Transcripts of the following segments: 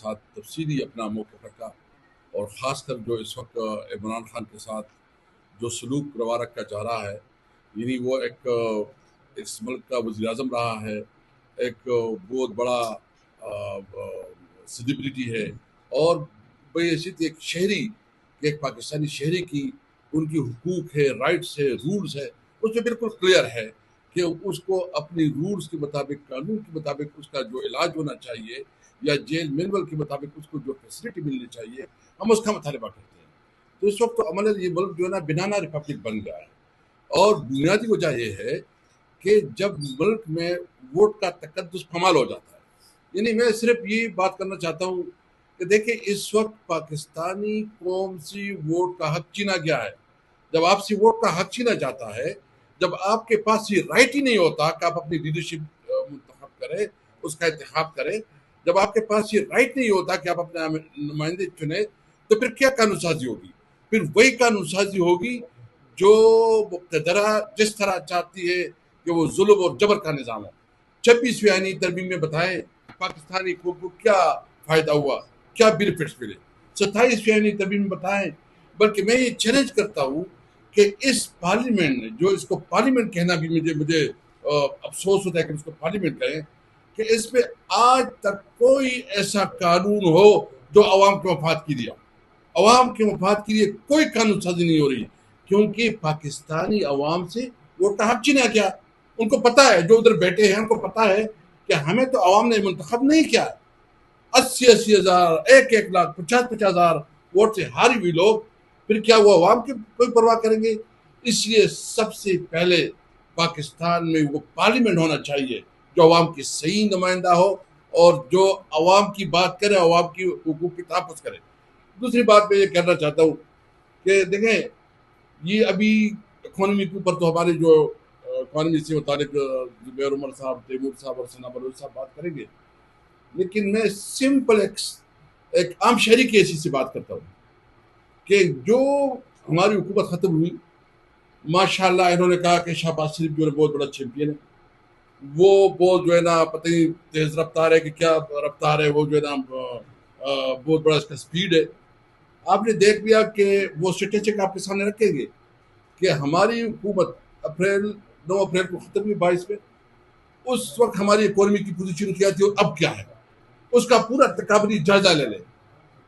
ساتھ تفصیلی اپنا موقف رکھا، اور خاص کر جو اس وقت عمران خان کے ساتھ جو سلوک روا رکھا جا رہا ہے، یعنی وہ ایک اس ملک کا وزیر اعظم رہا ہے، ایک بہت بڑا سلیبریٹی ہے، اور بحیثیت ایک شہری، ایک پاکستانی شہری کی ان کی حقوق ہے، رائٹس ہے، رولز ہے، اس میں بالکل کلیئر ہے کہ اس کو اپنی رولز کے مطابق، قانون کے مطابق اس کا جو علاج ہونا چاہیے، یا جیل مینول کے مطابق اس کو جو فیسلٹی ملنی چاہیے، ہم اس کا مطالبہ کرتے ہیں۔ تو اس وقت تو عمل یہ ملک جو ہے نا بنانا ریپبلک بن گیا ہے، اور بنیادی وجہ یہ ہے کہ جب ملک میں ووٹ کا تقدس پامال ہو جاتا ہے، یعنی میں صرف یہ بات کرنا چاہتا ہوں کہ دیکھیں اس وقت پاکستانی قوم سے ووٹ کا حق چھینا گیا ہے۔ جب آپ سے ووٹ کا حق چھینا جاتا ہے، جب آپ کے پاس یہ رائٹ ہی نہیں ہوتا کہ آپ اپنی لیڈرشپ منتخب کریں، اس کا انتخاب کریں، جب آپ کے پاس یہ رائٹ نہیں ہوتا کہ آپ اپنے نمائندے چنیں، تو پھر کیا قانون سازی ہوگی؟ پھر وہی قانون سازی ہوگی جو مقتدرہ جس طرح چاہتی ہے کہ وہ ظلم اور جبر کا نظام ہے۔ 26ویں آئینی ترمیم میں بتائیں پاکستانی قوم کو کیا فائدہ ہوا، کیا بینیفٹس ملے۔ 27ویں آئینی ترمیم میں بتائیں، بلکہ میں یہ چیلنج کرتا ہوں کہ اس پارلیمنٹ نے، جو اس کو پارلیمنٹ کہنا بھی مجھے افسوس ہوتا ہے کہ اس کو پارلیمنٹ کہیں، کہ اس پہ آج تک کوئی ایسا قانون ہو جو عوام کے مفاد کے لیے، عوام کے مفاد کے لیے کوئی قانون سازی نہیں ہو رہی، کیونکہ پاکستانی عوام سے ووٹ کا حق چھینا گیا۔ ان کو پتا ہے، جو ادھر بیٹھے ہیں ان کو پتا ہے کہ ہمیں تو عوام نے منتخب نہیں کیا، 80 ہزار، 1 لاکھ، 50 ہزار ووٹ سے ہاری ہوئی لوگ، پھر کیا وہ عوام کی کوئی پرواہ کریں گے؟ اس لیے سب سے پہلے پاکستان میں وہ پارلیمنٹ ہونا چاہیے جو عوام کی صحیح نمائندہ ہو، اور جو عوام کی بات کرے، عوام کی حقوق کی تحفظ کرے۔ دوسری بات میں یہ کہنا چاہتا ہوں کہ دیکھیں، یہ ابھی اکانومی کے اوپر تو ہمارے جو اکانومی سے متعلق زبیر عمر صاحب، تیمور صاحب اور ثنا بلوچ صاحب بات کریں گے، لیکن میں سمپل ایک عام شہری کی حیثیت سے بات کرتا ہوں کہ جو ہماری حکومت ختم ہوئی، ماشاءاللہ انہوں نے کہا کہ شہباز شریف جو ہے بہت بڑا چیمپئن ہے، وہ بہت جو ہے نا پتہ نہیں تیز رفتار ہے کہ کیا رفتار ہے، وہ جو ہے نا بہت بڑا اس کا سپیڈ ہے۔ آپ نے دیکھ لیا کہ وہ اسٹیٹسٹک آپ کے سامنے رکھیں گے کہ ہماری حکومت 9 اپریل کو ختم ہوئی 22 میں، اس وقت ہماری اکانومی کی پوزیشن کیا تھی اور اب کیا ہے، اس کا پورا تقابلی جائزہ لے لیں۔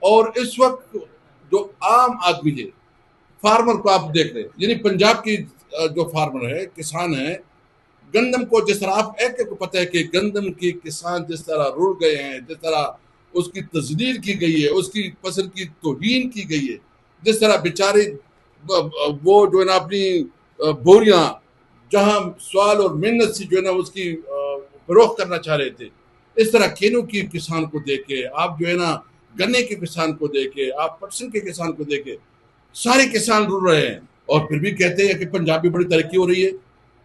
اور اس وقت جو عام آدمی ہے، فارمر کو آپ دیکھ لیں، یعنی پنجاب کی جو فارمر ہے، کسان ہے، گندم کو جس طرح آپ ایک کو پتہ ہے کہ گندم کی کسان جس طرح رڑ گئے ہیں، جس طرح اس کی تذلیل کی گئی ہے، اس کی فصل کی توہین کی گئی ہے، جس طرح بیچارے وہ جو ہے نا اپنی بوریاں جہاں سوال اور محنت سے جو ہے نا اس کی فروخت کرنا چاہ رہے تھے، اس طرح کینوں کی کسان کو دیکھے، آپ جو ہے نا گنے کے کسان کو دیکھے، آپ پٹسن کے کسان کو دیکھے، سارے کسان رڑ رہے ہیں، اور پھر بھی کہتے ہیں کہ پنجاب میں بڑی ترقی ہو رہی ہے۔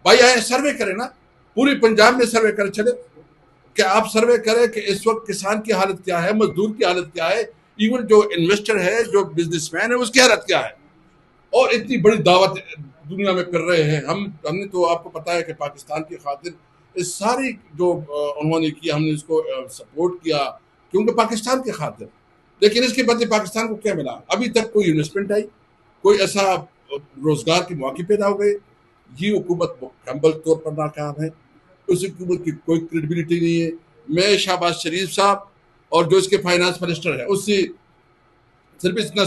بھائی آئے سروے کریں نا، پوری پنجاب میں سروے کریں، چلے کہ آپ سروے کریں کہ اس وقت کسان کی حالت کیا ہے، مزدور کی حالت کیا ہے، ایون جو انویسٹر ہے، جو بزنس مین ہے، اس کی حالت کیا ہے۔ اور اتنی بڑی دعوت دنیا میں کر رہے ہیں، ہم نے تو آپ کو پتا ہے کہ پاکستان کی خاطر اس ساری جو انہوں نے کیا، ہم نے اس کو سپورٹ کیا کیونکہ پاکستان کی خاطر، لیکن اس کے بدلے پاکستان کو کیا ملا؟ ابھی تک کوئی انویسٹمنٹ آئی، کوئی ایسا روزگار کے مواقع پیدا ہو گئے؟ یہ حکومت مکمل طور پر ناکام ہے، اس حکومت کی کوئی کریڈیبلٹی نہیں ہے۔ میں شہباز شریف صاحب اور جو اس کے فائنانس منسٹر ہے اس سے صرف اتنا